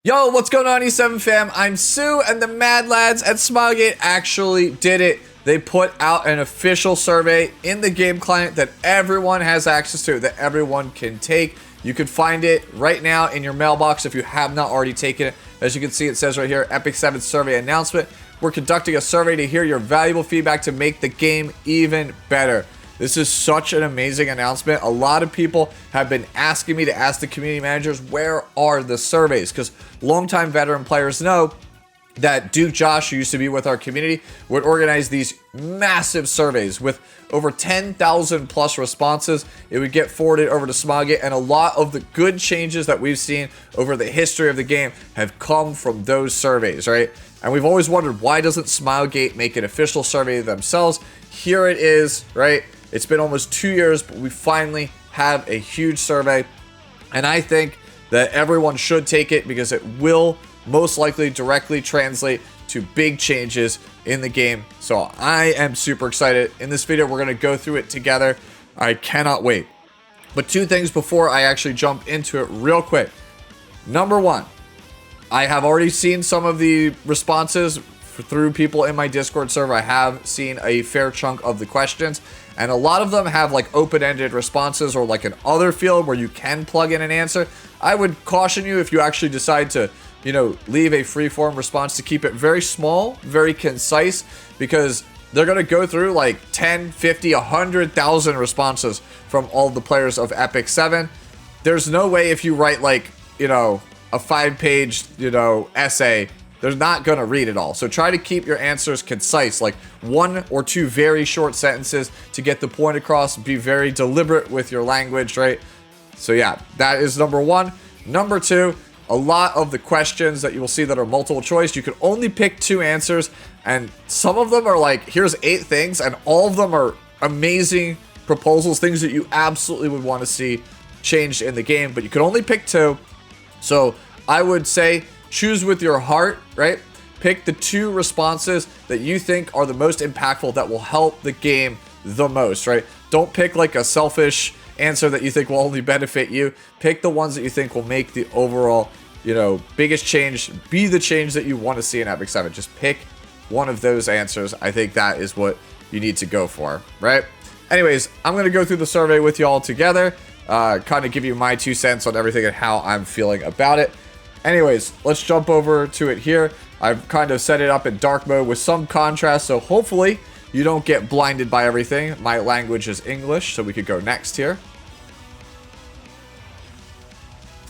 Yo, what's going on, E7 fam? I'm Sue, and the Mad Lads at Smilegate actually did it. They put out an official survey in the game client that everyone has access to, that everyone can take. You can find it right now in your mailbox if you have not already taken it. As you can see, it says right here, Epic 7 survey announcement. We're conducting a survey to hear your valuable feedback to make the game even better. This is such an amazing announcement. A lot of people have been asking me to ask the community managers, where are the surveys? Because longtime veteran players know that Duke Josh, who used to be with our community, would organize these massive surveys with over 10,000 plus responses. It would get forwarded over to Smilegate, and a lot of the good changes that we've seen over the history of the game have come from those surveys, right? And we've always wondered, why doesn't Smilegate make an official survey themselves? Here it is, right? It's been almost 2 years, but we finally have a huge survey, and I think that everyone should take it because it will most likely directly translate to big changes in the game. So I am super excited. In this video, we're going to go through it together. I cannot wait. But two things before I actually jump into it real quick. Number one, I have already seen some of the responses through people in my Discord server. I have seen a fair chunk of the questions, and a lot of them have like open-ended responses or like an other field where you can plug in an answer. I would caution you, if you actually decide to, you know, leave a free-form response, to keep it very small, very concise, because they're going to go through like 10, 50, 100,000 responses from all the players of Epic 7. There's no way if you write like, you know, a 5-page, you know, essay, they're not going to read it all. So try to keep your answers concise, like 1 or 2 very short sentences to get the point across. Be very deliberate with your language, right? So yeah, that is number one. Number two, a lot of the questions that you will see that are multiple choice, you can only pick 2 answers, and some of them are like, here's 8 things, and all of them are amazing proposals, things that you absolutely would want to see changed in the game, but you can only pick 2. So I would say choose with your heart, right? Pick the 2 responses that you think are the most impactful, that will help the game the most, right? Don't pick like a selfish answer that you think will only benefit you. Pick the ones that you think will make the overall, you know, biggest change, be the change that you want to see in Epic 7. Just pick one of those answers. I think that is what you need to go for, right? Anyways, I'm going to go through the survey with you all together, kind of give you my 2 cents on everything and how I'm feeling about it. Anyways, let's jump over to it here. I've kind of set it up in dark mode with some contrast, so hopefully you don't get blinded by everything. My language is English, so we could go next here.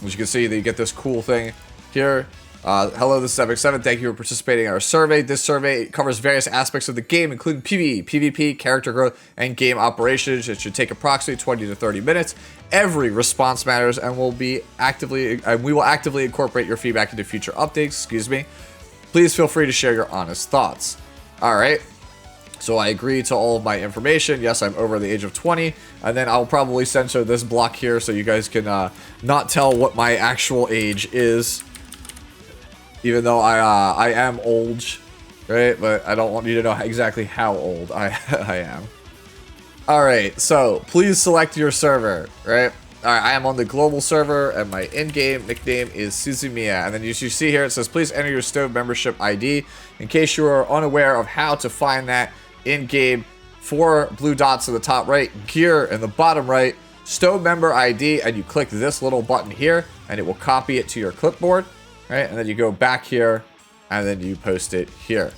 As you can see, you get this cool thing here. Hello, this is Epic 7. Thank you for participating in our survey. This survey covers various aspects of the game, including PvE, PvP, character growth, and game operations. It should take approximately 20 to 30 minutes. Every response matters, and we will actively incorporate your feedback into future updates. Excuse me. Please feel free to share your honest thoughts. All right. So I agree to all of my information. Yes, I'm over the age of 20. And then I'll probably censor this block here so you guys can not tell what my actual age is. Even though I am old, right? But I don't want you to know exactly how old I am. Alright, so please select your server, right? Alright, I am on the global server, and my in-game nickname is Suzumiya. And then you see here, it says, please enter your Stove membership ID. In case you are unaware of how to find that in-game, 4 blue dots in the top right, gear in the bottom right, Stove member ID, and you click this little button here, and it will copy it to your clipboard, right? And then you go back here, and then you post it here.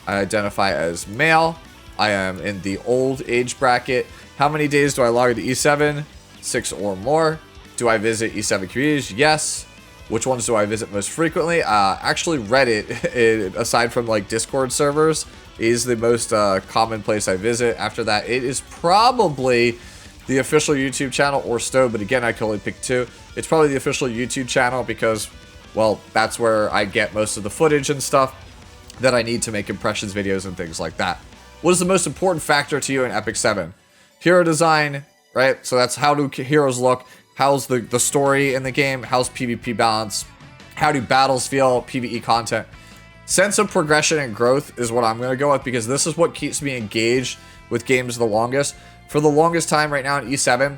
I identify as male. I am in the old age bracket. How many days do I log into E7? 6 or more. Do I visit E7 communities? Yes. Which ones do I visit most frequently? Actually, Reddit, aside from like Discord servers, is the most common place I visit. After that, it is probably the official YouTube channel or Stove, but again, I can only pick 2. It's probably the official YouTube channel because, well, that's where I get most of the footage and stuff that I need to make impressions videos and things like that. What is the most important factor to you in Epic 7? Hero design, right? So that's how do heroes look? How's the story in the game? How's PvP balance? How do battles feel? PvE content. Sense of progression and growth is what I'm going to go with, because this is what keeps me engaged with games the longest. For the longest time right now in E7,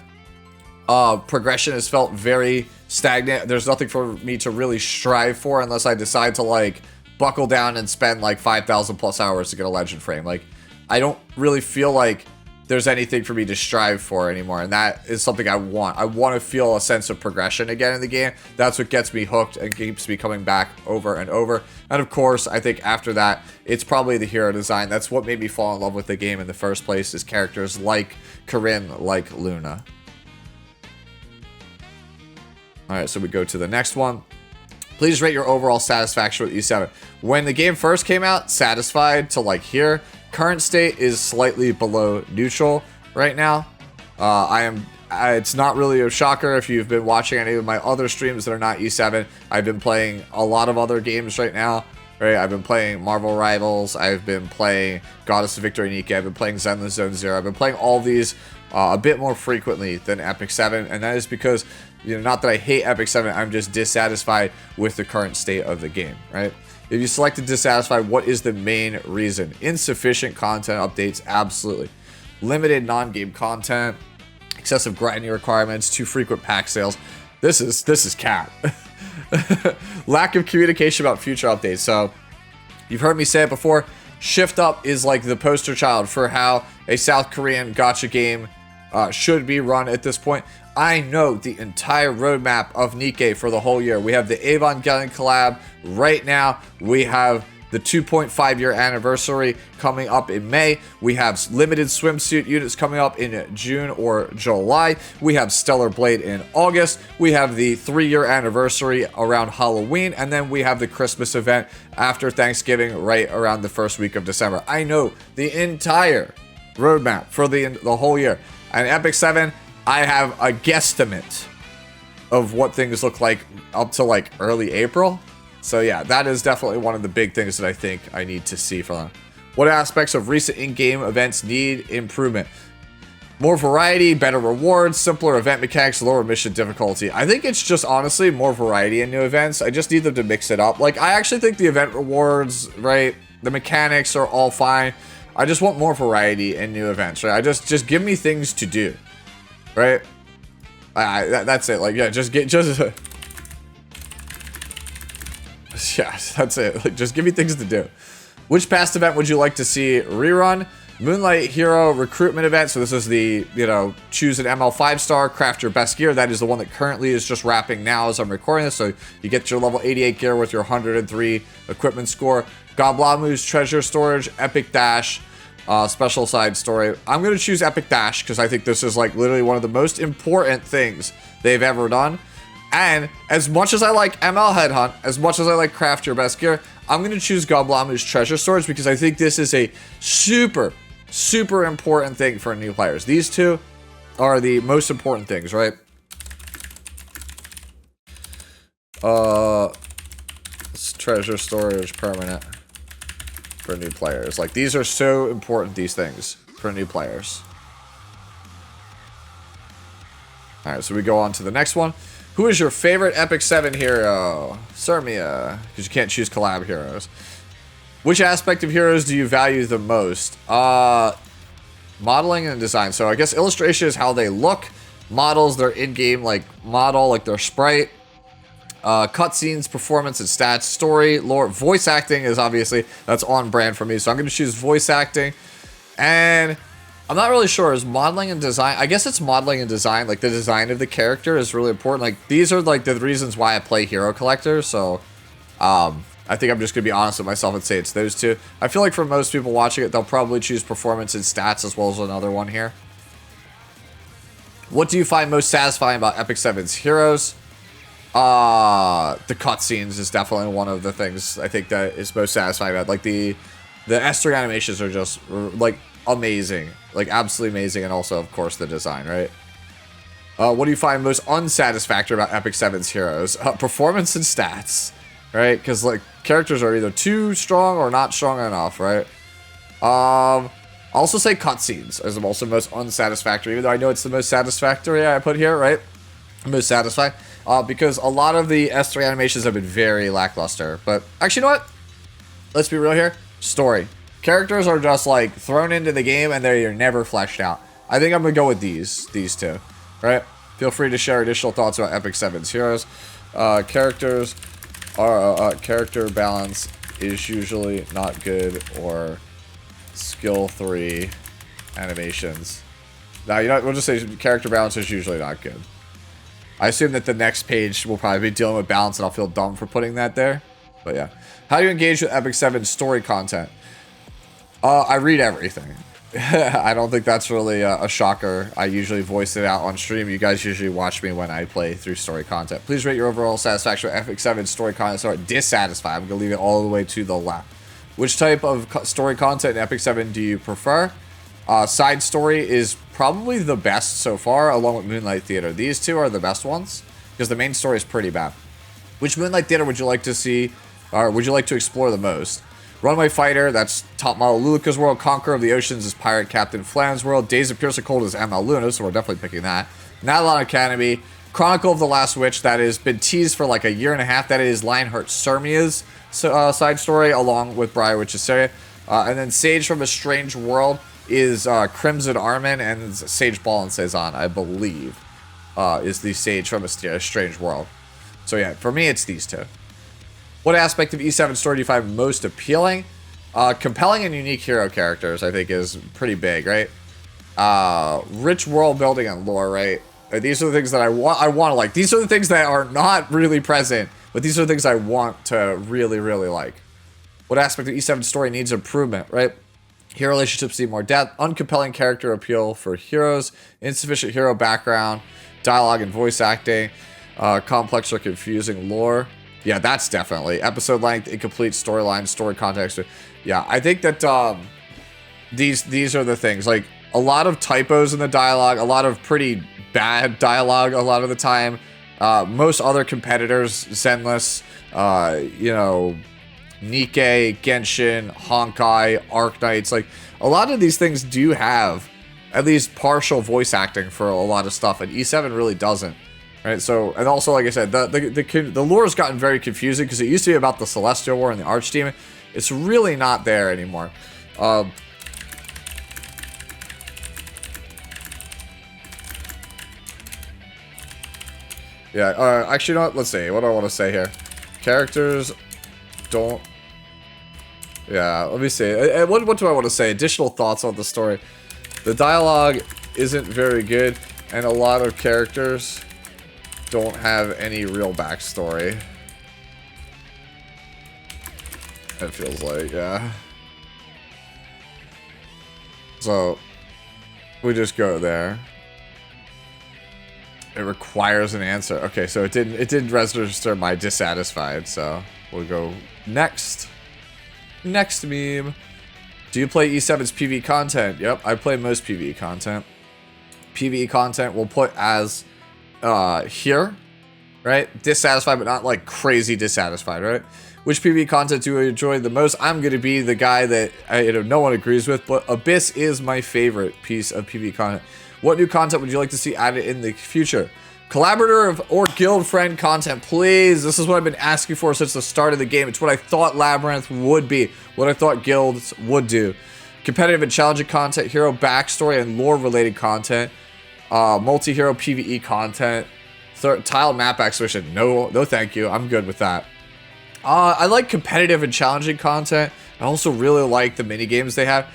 progression has felt very stagnant. There's nothing for me to really strive for unless I decide to like buckle down and spend like 5,000 plus hours to get a legend frame. Like, I don't really feel like there's anything for me to strive for anymore, and that is something I want. I want to feel a sense of progression again in the game. That's what gets me hooked and keeps me coming back over and over. And of course, I think after that, it's probably the hero design. That's what made me fall in love with the game in the first place, is characters like Corinne, like Luna. Alright, so we go to the next one. Please rate your overall satisfaction with E7. When the game first came out, satisfied to like here. Current state is slightly below neutral right now. It's not really a shocker if you've been watching any of my other streams that are not E7. I've been playing a lot of other games right now. Right, I've been playing Marvel Rivals. I've been playing Goddess of Victory NIKKE. I've been playing Zenless Zone Zero. I've been playing all these a bit more frequently than Epic 7, and that is because, you know, not that I hate Epic 7, I'm just dissatisfied with the current state of the game, right? If you selected dissatisfied, what is the main reason? Insufficient content updates, absolutely. Limited non-game content, excessive grinding requirements, too frequent pack sales. This is cap. Lack of communication about future updates. So, you've heard me say it before, Shift Up is like the poster child for how a South Korean gacha game should be run at this point. I know the entire roadmap of NIKKE for the whole year. We have the Evangelion collab right now. We have the 2.5 year anniversary coming up in May. We have limited swimsuit units coming up in June or July. We have Stellar Blade in August. We have the 3-year anniversary around Halloween. And then we have the Christmas event after Thanksgiving right around the first week of December. I know the entire roadmap for the whole year. And Epic 7, I have a guesstimate of what things look like up to like early April. So yeah, that is definitely one of the big things that I think I need to see from them. What aspects of recent in-game events need improvement? More variety, better rewards, simpler event mechanics, lower mission difficulty. I think it's just honestly more variety in new events. I just need them to mix it up. Like, I actually think the event rewards, right, the mechanics are all fine. I just want more variety in new events, right? Just give me things to do. Right? That's it. Like, yeah, yeah, that's it. Like, just give me things to do. Which past event would you like to see rerun? Moonlight Hero recruitment event. So this is the, you know, choose an ML 5-star, craft your best gear. That is the one that currently is just wrapping now as I'm recording this. So you get your level 88 gear with your 103 equipment score. BlazBlue's treasure storage, epic dash. Special side story. I'm going to choose Epic Dash because I think this is like literally one of the most important things they've ever done. And as much as I like ML Headhunt, as much as I like Craft Your Best Gear, I'm going to choose BlazBlue's Treasure Storage because I think this is a super, super important thing for new players. These two are the most important things, right? Treasure Storage permanent. For new players. Like, these are so important, these things, for new players. Alright, so we go on to the next one. Who is your favorite Epic 7 hero? Sermia, because you can't choose collab heroes. Which aspect of heroes do you value the most? Modeling and design. So I guess illustration is how they look. Models, their in-game, like, model, like their sprite. Cutscenes, performance, and stats, story, lore, voice acting is obviously, that's on brand for me, so I'm going to choose voice acting. And I'm not really sure, is modeling and design, I guess it's modeling and design, like the design of the character is really important. Like, these are like the reasons why I play Hero Collector, so I think I'm just going to be honest with myself and say it's those two. I feel like for most people watching it, they'll probably choose performance and stats as well as another one here. What do you find most satisfying about Epic 7's heroes? The cutscenes is definitely one of the things I think that is most satisfying about. Like, the S3 animations are just, like, amazing. Like, absolutely amazing. And also, of course, the design, right? What do you find most unsatisfactory about Epic 7's heroes? Performance and stats, right? Because, like, characters are either too strong or not strong enough, right? I'll also say cutscenes as also most unsatisfactory, even though I know it's the most satisfactory I put here, right? Most satisfying. Because a lot of the S3 animations have been very lackluster. But actually, you know what? Let's be real here. Story. Characters are just like thrown into the game and they're never fleshed out. I think I'm gonna go with these two, right? Feel free to share additional thoughts about Epic 7's heroes. Characters are character balance is usually not good, or skill 3 animations. Now, you know, we'll just say character balance is usually not good. I assume that the next page will probably be dealing with balance, and I'll feel dumb for putting that there. But yeah. How do you engage with Epic 7's story content? I read everything. I don't think that's really a shocker. I usually voice it out on stream. You guys usually watch me when I play through story content. Please rate your overall satisfaction with Epic 7's story content. Sorry, dissatisfied. I'm going to leave it all the way to the left. Which type of story content in Epic 7 do you prefer? Side story is probably the best so far, along with Moonlight Theater. These two are the best ones, because the main story is pretty bad. Which Moonlight Theater would you like to see, or would you like to explore the most? Runway Fighter, that's Top Model Luluka's world. Conqueror of the Oceans is Pirate Captain Flan's world. Days of Pierce Cold is ML Luna, so we're definitely picking that. Nadalon Academy. Chronicle of the Last Witch, that has been teased for like a year and a half. That is Lionheart Sermia's side story, along with Briar Witch's Seria. And then Sage from a Strange World is Crimson Armin, and Sage Ball and Cezanne, I believe, is the Sage from a Strange World. So yeah, for me, it's these two. What aspect of E7 story do you find most appealing? Compelling and unique hero characters, I think, is pretty big, right? Rich world building and lore, right? These are the things that I want to like. These are the things that are not really present, but these are the things I want to really, really like. What aspect of E7 story needs improvement, right? Hero relationships need more depth. Uncompelling character appeal for heroes. Insufficient hero background. Dialogue and voice acting. Complex or confusing lore. Yeah, that's definitely. Episode length, incomplete storyline, story context. Yeah, I think that these are the things. Like, a lot of typos in the dialogue. A lot of pretty bad dialogue a lot of the time. Most other competitors, Zenless, you know, NIKKE, Genshin, Honkai, Arknights, like a lot of these things do have at least partial voice acting for a lot of stuff, and E7 really doesn't, right? So, and also, like I said, the lore has gotten very confusing because it used to be about the Celestial War and the Archdemon. It's really not there anymore. Yeah, actually, you know what? Let's see. What do I want to say here? Characters don't... Yeah, let me see. What do I want to say? Additional thoughts on the story. The dialogue isn't very good, and a lot of characters don't have any real backstory. It feels like, yeah. So, we just go there. It requires an answer. Okay, so it didn't register my dissatisfied, so we'll go next. Next meme. Do you play E7's PvE content? Yep, I play most PvE content. PvE content we'll put as here, right? Dissatisfied, but not like crazy dissatisfied, right? Which PvE content do you enjoy the most? I'm gonna be the guy that no one agrees with, but Abyss is my favorite piece of PvE content. What new content would you like to see added in the future? Collaborative or guild friend content, please. This is what I've been asking for since the start of the game. It's what I thought Labyrinth would be, what I thought guilds would do. Competitive and challenging content, hero backstory and lore related content, multi-hero PvE content, tile map exploration. No thank you. I'm good with that. I like competitive and challenging content. I also really like the mini games they have.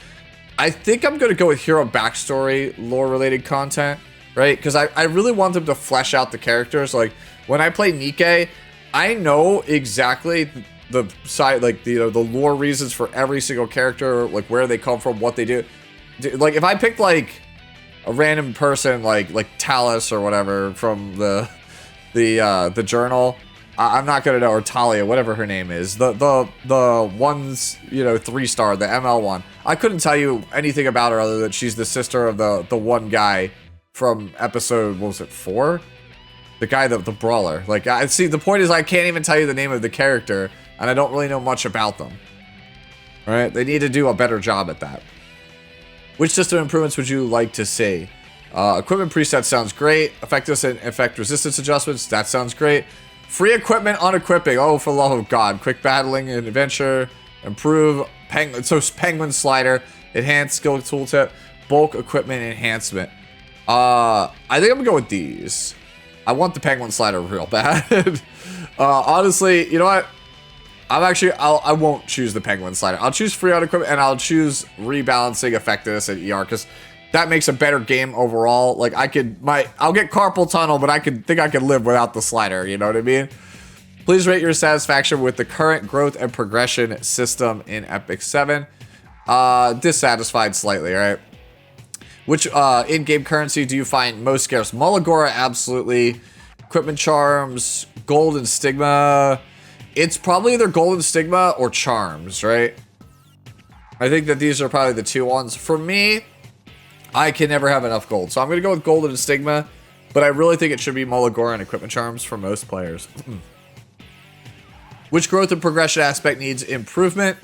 I think I'm going to go with hero backstory, lore related content. Right? Because I really want them to flesh out the characters. Like, when I play NIKKE, I know exactly the side, like, the lore reasons for every single character, like, where they come from, what they do. Like, if I picked, like, a random person, like Talus or whatever from the journal, I'm not going to know, or Talia, whatever her name is. The one's, you know, 3-star, the ML one. I couldn't tell you anything about her other than she's the sister of the one guy from episode, what was it, 4? The guy, the brawler. Like, I see, the point is I can't even tell you the name of the character, and I don't really know much about them. Right? They need to do a better job at that. Which system improvements would you like to see? Equipment preset sounds great. Effectiveness and effect resistance adjustments, that sounds great. Free equipment unequipping, oh, for the love of God. Quick battling and adventure. Improve penguin slider. Enhance skill tooltip. Bulk equipment enhancement. I think I'm gonna go with these. I want the penguin slider real bad. Honestly, you know what? I won't choose the penguin slider. I'll choose free auto equipment and I'll choose rebalancing effectiveness and ER because that makes a better game overall. Like I'll get carpal tunnel, but I could live without the slider. You know what I mean? Please rate your satisfaction with the current growth and progression system in Epic 7. Dissatisfied slightly, right? Which in-game currency do you find most scarce? Mulligora, absolutely. Equipment charms, gold and stigma. It's probably either gold and stigma or charms, right? I think that these are probably the two ones. For me, I can never have enough gold. So I'm going to go with gold and stigma. But I really think it should be Mulligora and equipment charms for most players. Which growth and progression aspect needs improvement?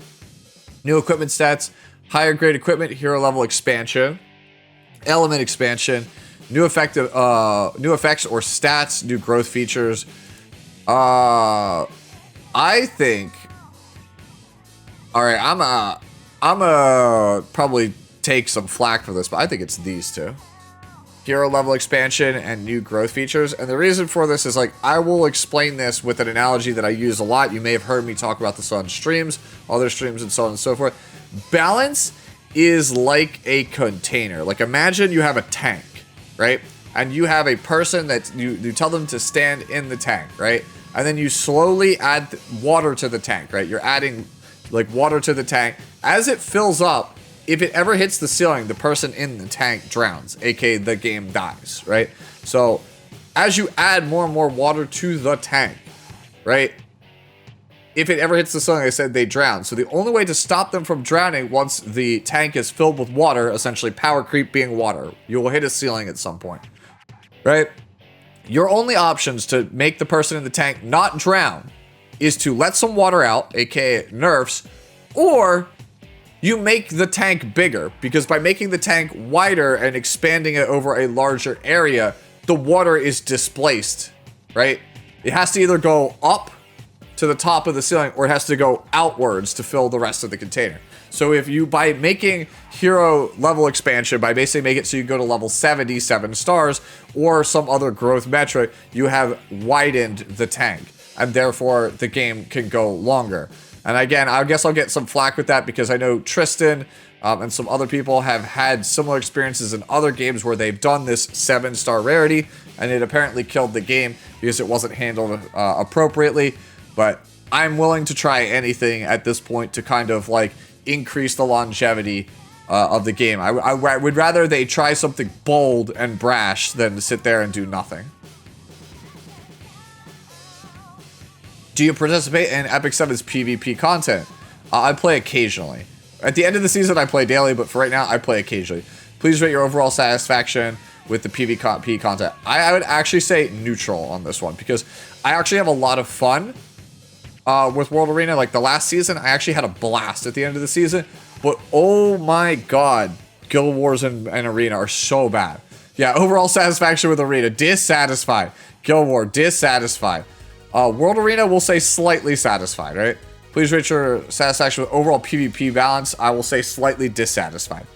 New equipment stats, higher grade equipment, hero level expansion, element expansion, new effects or stats, new growth features. I think. All right, I'm probably take some flack for this, but I think it's these two. Hero level expansion and new growth features. And the reason for this is like, I will explain this with an analogy that I use a lot. You may have heard me talk about this on streams, other streams and so on and so forth. Balance is like a container. Like imagine you have a tank, right? And you have a person that you tell them to stand in the tank, right? And then you slowly add water to the tank, right? You're adding like water to the tank. As it fills up, if it ever hits the ceiling, the person in the tank drowns, aka the game dies, right? So as you add more and more water to the tank, right? If it ever hits the ceiling, I said they drown. So the only way to stop them from drowning once the tank is filled with water, essentially power creep being water, you will hit a ceiling at some point, right? Your only options to make the person in the tank not drown is to let some water out, aka nerfs, or you make the tank bigger, because by making the tank wider and expanding it over a larger area, the water is displaced, right? It has to either go up to the top of the ceiling or it has to go outwards to fill the rest of the container. So if you, by making hero level expansion, by basically make it so you go to level 77 stars or some other growth metric, you have widened the tank and therefore the game can go longer. And again, I guess I'll get some flack with that because I know Tristan and some other people have had similar experiences in other games where they've done this 7-star rarity and it apparently killed the game because it wasn't handled appropriately. But I'm willing to try anything at this point to kind of like increase the longevity of the game. I would rather they try something bold and brash than to sit there and do nothing. Do you participate in Epic 7's PvP content? I play occasionally. At the end of the season, I play daily, but for right now, I play occasionally. Please rate your overall satisfaction with the PvP content. I would actually say neutral on this one, because I actually have a lot of fun with World Arena. Like the last season, I actually had a blast at the end of the season, but oh my god, Guild Wars and Arena are so bad. Yeah, overall satisfaction with Arena, dissatisfied. Guild War, dissatisfied. World Arena will say slightly satisfied, right? Please rate your satisfaction with overall PvP balance. I will say slightly dissatisfied,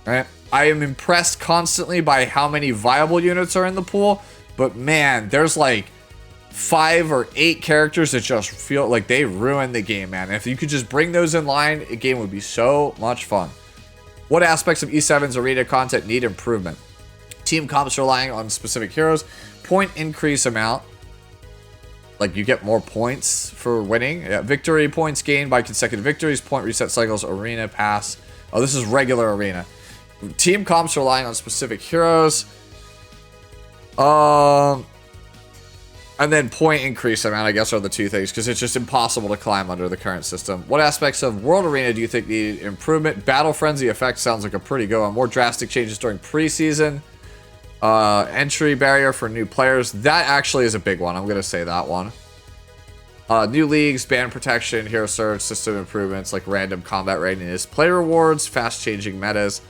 right? I am impressed constantly by how many viable units are in the pool, but man, there's like 5 or 8 characters that just feel like they ruin the game, man. If you could just bring those in line, the game would be so much fun. What aspects of E7's Arena content need improvement? Team comps relying on specific heroes. Point increase amount. Like you get more points for winning. Yeah, victory points gained by consecutive victories. Point reset cycles. Arena pass. Oh, this is regular arena. Team comps relying on specific heroes. And then point increase amount, I guess, are the two things, because it's just impossible to climb under the current system. What aspects of World Arena do you think need improvement? Battle Frenzy effect sounds like a pretty good one. More drastic changes during preseason. Entry barrier for new players. That actually is a big one. I'm going to say that one. New leagues, ban protection, hero surge, system improvements like random combat readiness, player rewards, fast changing metas.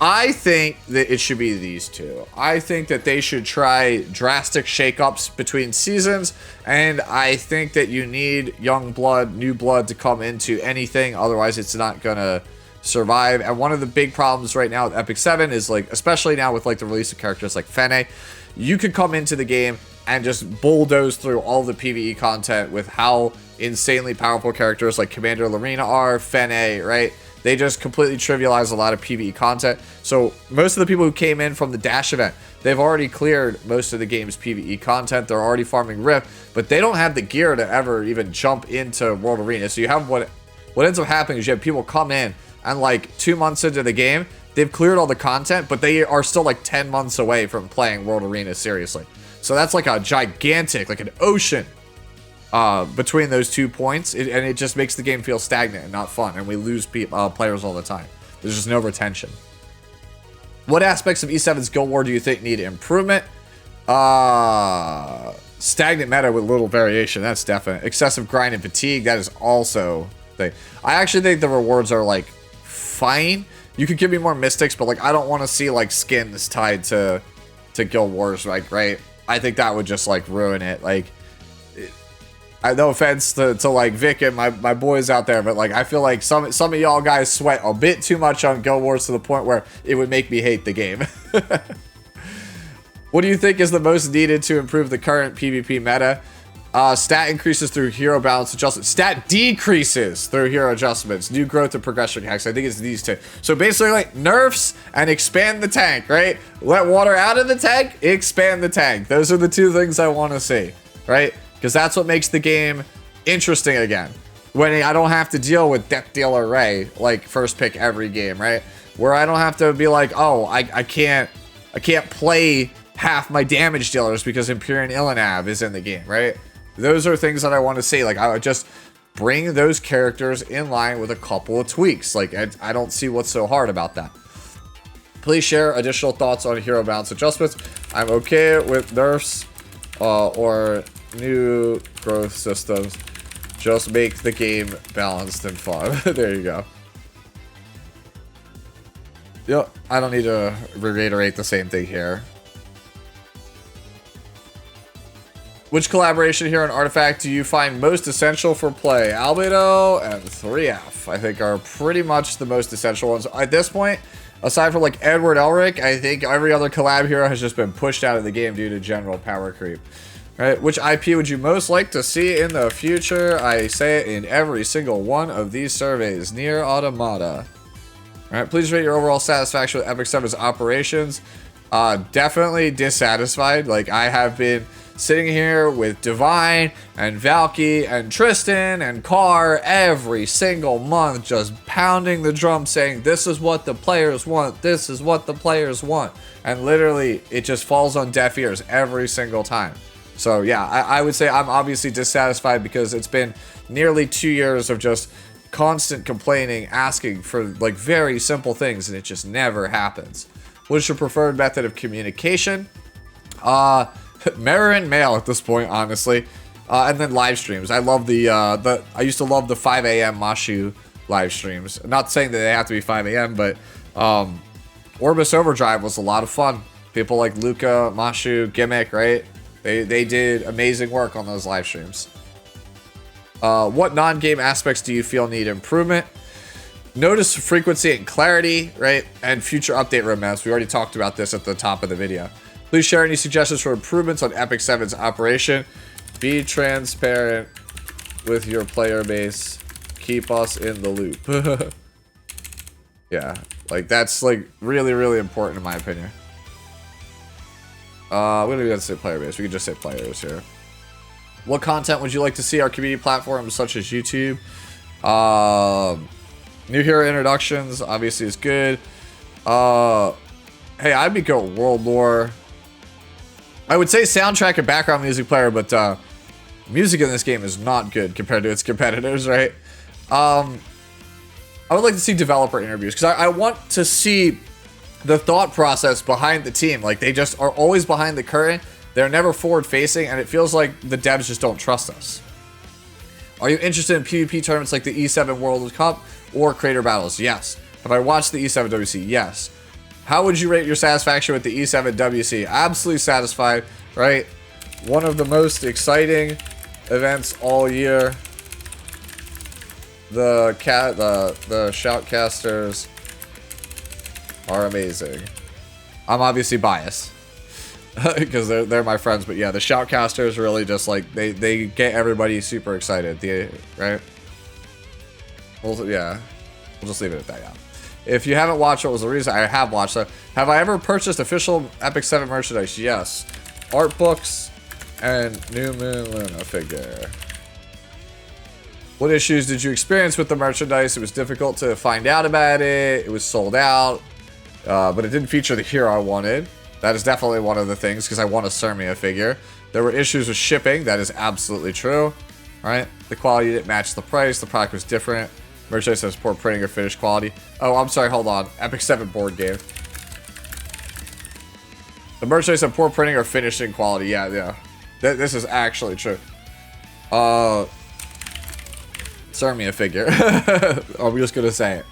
I think that it should be these two. I think that they should try drastic shakeups between seasons, and I think that you need young blood, new blood to come into anything. Otherwise, it's not going to survive. And one of the big problems right now with Epic 7 is, like, especially now with like the release of characters like Fene, you could come into the game and just bulldoze through all the PvE content with how insanely powerful characters like Commander Lorena are, Fene, right? They just completely trivialize a lot of PvE content. So most of the people who came in from the Dash event, they've already cleared most of the game's PvE content. They're already farming Rift, but they don't have the gear to ever even jump into World Arena. So you have what ends up happening is you have people come in and like 2 months into the game, they've cleared all the content, but they are still like 10 months away from playing World Arena seriously. So that's like a gigantic, like an ocean between those 2 points, and it just makes the game feel stagnant and not fun, and we lose players all the time. There's just no retention. What aspects of E7's Guild War do you think need improvement? Stagnant meta with little variation, that's definite. Excessive grind and fatigue, that is also thing. I actually think the rewards are like fine. You could give me more mystics, but like I don't want to see like skins tied to Guild Wars, like, right? I think that would just like ruin it. Like, no offense to like Vic and my boys out there, but like I feel like some of y'all guys sweat a bit too much on Guild Wars to the point where it would make me hate the game. What do you think is the most needed to improve the current PvP meta? Stat increases through hero balance adjustments. Stat decreases through hero adjustments. New growth and progression hacks. I think it's these two. So basically, like, nerfs and expand the tank, right? Let water out of the tank, expand the tank. Those are the two things I want to see, right? Because that's what makes the game interesting again. When I don't have to deal with Death Dealer Ray, like, first pick every game, right? Where I don't have to be like, oh, I can't play half my damage dealers because Empyrean Ilanav is in the game, right? Those are things that I want to see. Like, I would just bring those characters in line with a couple of tweaks. Like, I don't see what's so hard about that. Please share additional thoughts on hero balance adjustments. I'm okay with nerfs or new growth systems. Just make the game balanced and fun. There you go. Yep, I don't need to reiterate the same thing here. Which collaboration here on Artifact do you find most essential for play? Albedo and 3F, I think, are pretty much the most essential ones. At this point, aside from like Edward Elric, I think every other collab hero has just been pushed out of the game due to general power creep. Right? Which IP would you most like to see in the future? I say it in every single one of these surveys. Nier Automata. Alright, please rate your overall satisfaction with Epic 7's operations. Definitely dissatisfied. Like, I have been sitting here with Divine and Valky and Tristan and Carr every single month, just pounding the drum saying, this is what the players want, this is what the players want. And literally, it just falls on deaf ears every single time. So yeah, I would say I'm obviously dissatisfied because it's been nearly 2 years of just constant complaining, asking for like very simple things, and it just never happens. What is your preferred method of communication? Mirror and mail at this point, honestly, and then live streams. I love I used to love the 5 a.m. Mashu live streams. I'm not saying that they have to be 5 a.m., but Orbis Overdrive was a lot of fun. People like Luca, Mashu, Gimmick, right? They did amazing work on those live streams. What non-game aspects do you feel need improvement? Notice frequency and clarity, right? And future update roadmaps. We already talked about this at the top of the video. Please share any suggestions for improvements on Epic 7's operation. Be transparent with your player base. Keep us in the loop. Yeah, like that's like really, really important in my opinion. We don't even have to say player base. We can just say players here. What content would you like to see our community platforms such as YouTube? New hero introductions obviously is good. Hey, I'd be go World Lore. I would say soundtrack and background music player, but music in this game is not good compared to its competitors, right? I would like to see developer interviews because I want to see the thought process behind the team. Like, they just are always behind the curtain. They're never forward facing, and it feels like the devs just don't trust us. Are you interested in PvP tournaments like the E7 World Cup or Creator Battles? Yes. Have I watched the E7 WC? Yes. How would you rate your satisfaction with the E7 WC? Absolutely satisfied, right? One of the most exciting events all year. The shoutcasters are amazing. I'm obviously biased. because they're my friends. But yeah, the shoutcasters really just like they get everybody super excited. Right? Well, yeah, we'll just leave it at that. Yeah. If you haven't watched, what was the reason? I have watched. So, have I ever purchased official Epic 7 merchandise? Yes. Art books and New Moon Luna figure. What issues did you experience with the merchandise? It was difficult to find out about it. It was sold out, but it didn't feature the hero I wanted. That is definitely one of the things, because I want a Cermia figure. There were issues with shipping. That is absolutely true. Right? The quality didn't match the price. The product was different. Merchandise has poor printing or finish quality. Oh, I'm sorry. Hold on. Epic 7 board game. The merchandise have poor printing or finishing quality. Yeah. This is actually true. Cermia figure. I'm just gonna say it.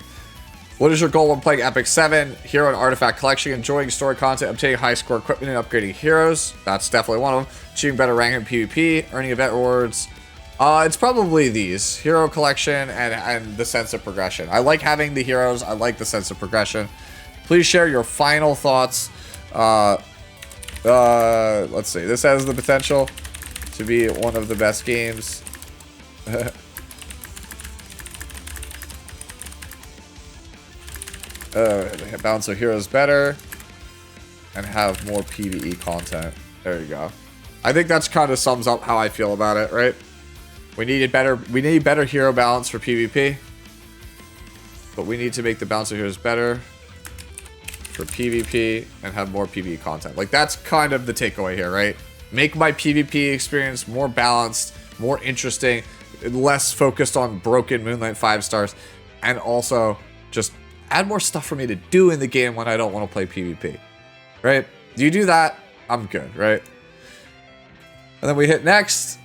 What is your goal when playing Epic 7? Hero and artifact collection, enjoying story content, obtaining high score equipment, and upgrading heroes. That's definitely one of them. Achieving better rank in PvP, earning event rewards. It's probably these. Hero collection and the sense of progression. I like having the heroes. I like the sense of progression. Please share your final thoughts. Let's see. This has the potential to be one of the best games. Balance of heroes better and have more PvE content. There you go. I think that's kind of sums up how I feel about it, right? We need better hero balance for PvP, but we need to make the balance of heroes better for PvP and have more PvE content. Like, that's kind of the takeaway here, right? Make my PvP experience more balanced, more interesting, less focused on broken Moonlight 5 stars, and also just add more stuff for me to do in the game when I don't want to play PvP, right? You do that, I'm good, right? And then we hit next,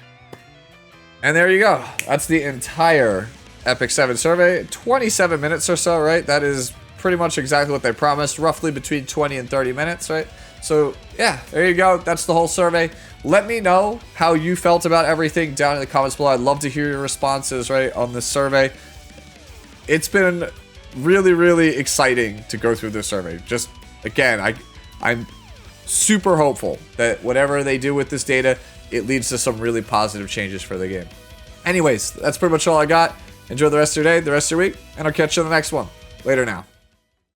and there you go. That's the entire Epic 7 survey. 27 minutes or so, right? That is pretty much exactly what they promised, roughly between 20 and 30 minutes, right? So yeah, there you go. That's the whole survey. Let me know how you felt about everything down in the comments below. I'd love to hear your responses, right, on this survey. It's been really, really exciting to go through this survey. Just, again, I'm super hopeful that whatever they do with this data, it leads to some really positive changes for the game. Anyways, that's pretty much all I got. Enjoy the rest of your day, the rest of your week, and I'll catch you in the next one. Later now.